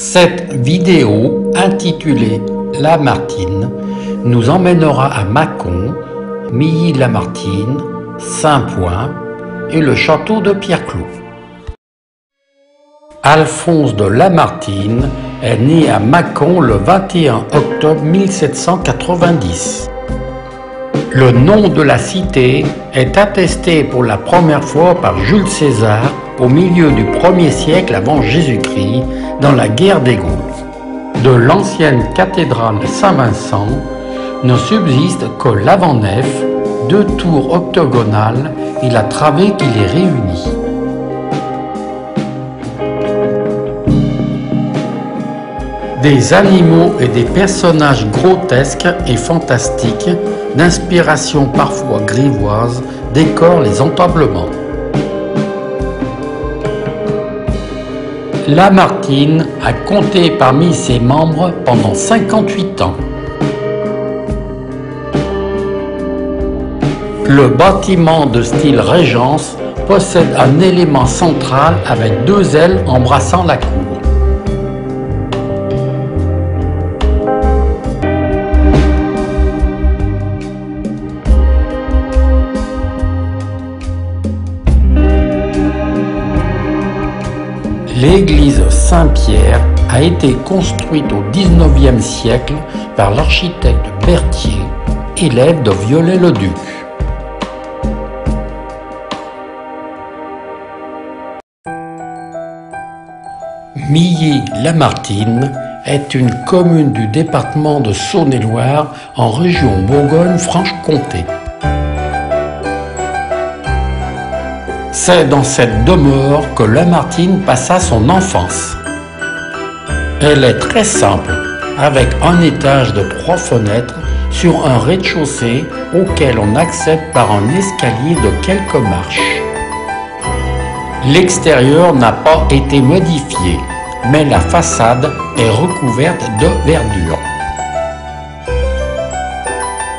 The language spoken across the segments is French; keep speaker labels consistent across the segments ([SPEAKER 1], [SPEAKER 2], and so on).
[SPEAKER 1] Cette vidéo, intitulée Lamartine, nous emmènera à Mâcon, Milly-Lamartine, Saint-Point et le château de Pierreclos. Alphonse de Lamartine est né à Mâcon le 21 octobre 1790. Le nom de la cité est attesté pour la première fois par Jules César au milieu du 1er siècle avant Jésus-Christ dans la guerre des Gaules. De l'ancienne cathédrale Saint-Vincent ne subsiste que l'avant-nef, 2 tours octogonales et la travée qui les réunit. Des animaux et des personnages grotesques et fantastiques, d'inspiration parfois grivoise, décorent les entablements. Lamartine a compté parmi ses membres pendant 58 ans. Le bâtiment de style Régence possède un élément central avec 2 ailes embrassant la cour. L'église Saint-Pierre a été construite au XIXe siècle par l'architecte Berthier, élève de Viollet-le-Duc. Milly-Lamartine est une commune du département de Saône-et-Loire en région Bourgogne-Franche-Comté. C'est dans cette demeure que Lamartine passa son enfance. Elle est très simple, avec un étage de 3 fenêtres sur un rez-de-chaussée auquel on accède par un escalier de quelques marches. L'extérieur n'a pas été modifié, mais la façade est recouverte de verdure.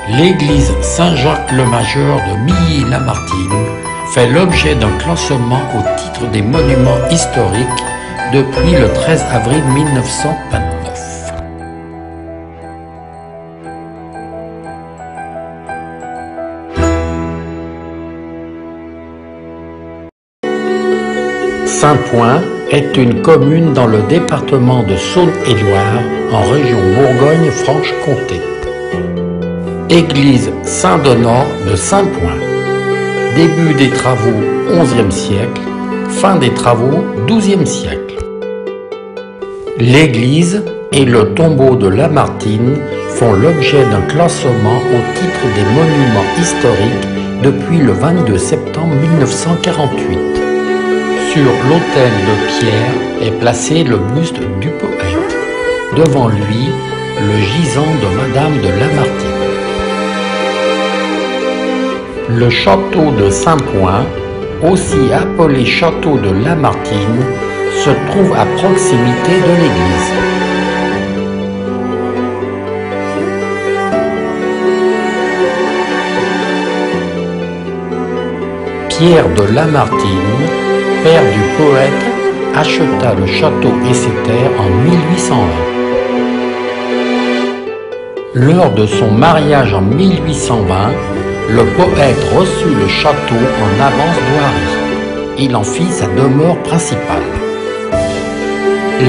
[SPEAKER 1] L'église Saint-Jacques-le-Majeur de Milly-Lamartine fait l'objet d'un classement au titre des monuments historiques depuis le 13 avril 1929. Saint-Point est une commune dans le département de Saône-et-Loire en région Bourgogne-Franche-Comté. Église Saint-Donat de Saint-Point. Début des travaux 11e siècle, fin des travaux 12e siècle. L'église et le tombeau de Lamartine font l'objet d'un classement au titre des monuments historiques depuis le 22 septembre 1948. Sur l'autel de pierre est placé le buste du poète. Devant lui, le gisant de Madame de Lamartine. Le château de Saint-Point, aussi appelé château de Lamartine, se trouve à proximité de l'église. Pierre de Lamartine, père du poète, acheta le château et ses terres en 1820. Lors de son mariage en 1820, le poète reçut le château en avance d'Oiry. Il en fit sa demeure principale.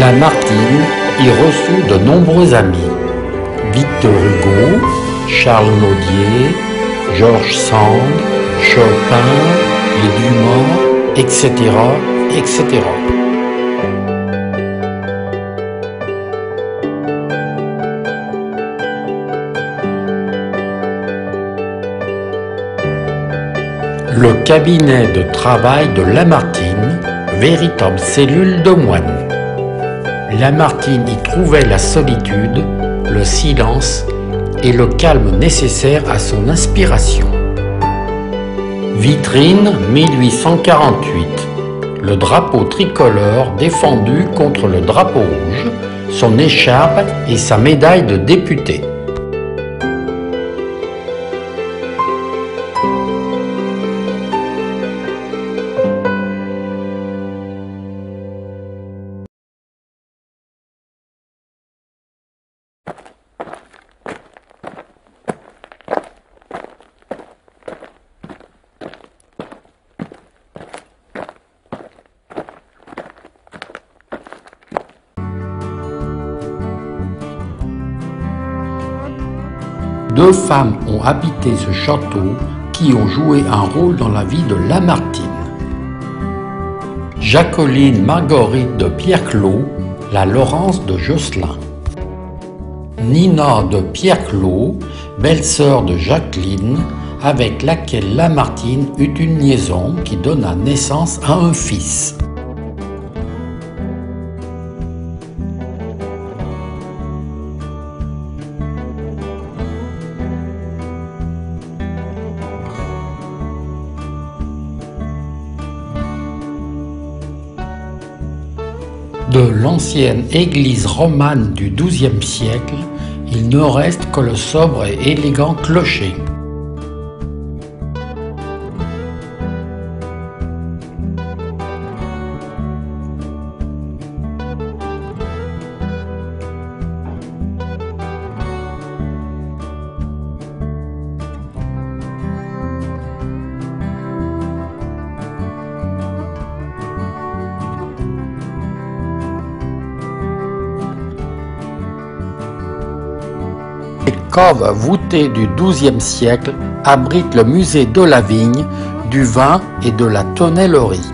[SPEAKER 1] Lamartine y reçut de nombreux amis. Victor Hugo, Charles Nodier, George Sand, Chopin, les Dumas, etc., etc. Le cabinet de travail de Lamartine, véritable cellule de moine. Lamartine y trouvait la solitude, le silence et le calme nécessaires à son inspiration. Vitrine 1848. Le drapeau tricolore défendu contre le drapeau rouge, son écharpe et sa médaille de député. 2 femmes ont habité ce château qui ont joué un rôle dans la vie de Lamartine. Jacqueline Marguerite de Pierre-Claude, la Laurence de Josselin. Nina de Pierre-Claude, belle-sœur de Jacqueline, avec laquelle Lamartine eut une liaison qui donna naissance à un fils. De l'ancienne église romane du XIIe siècle, il ne reste que le sobre et élégant clocher. Les coves voûtées du XIIe siècle abritent le musée de la vigne, du vin et de la tonnellerie.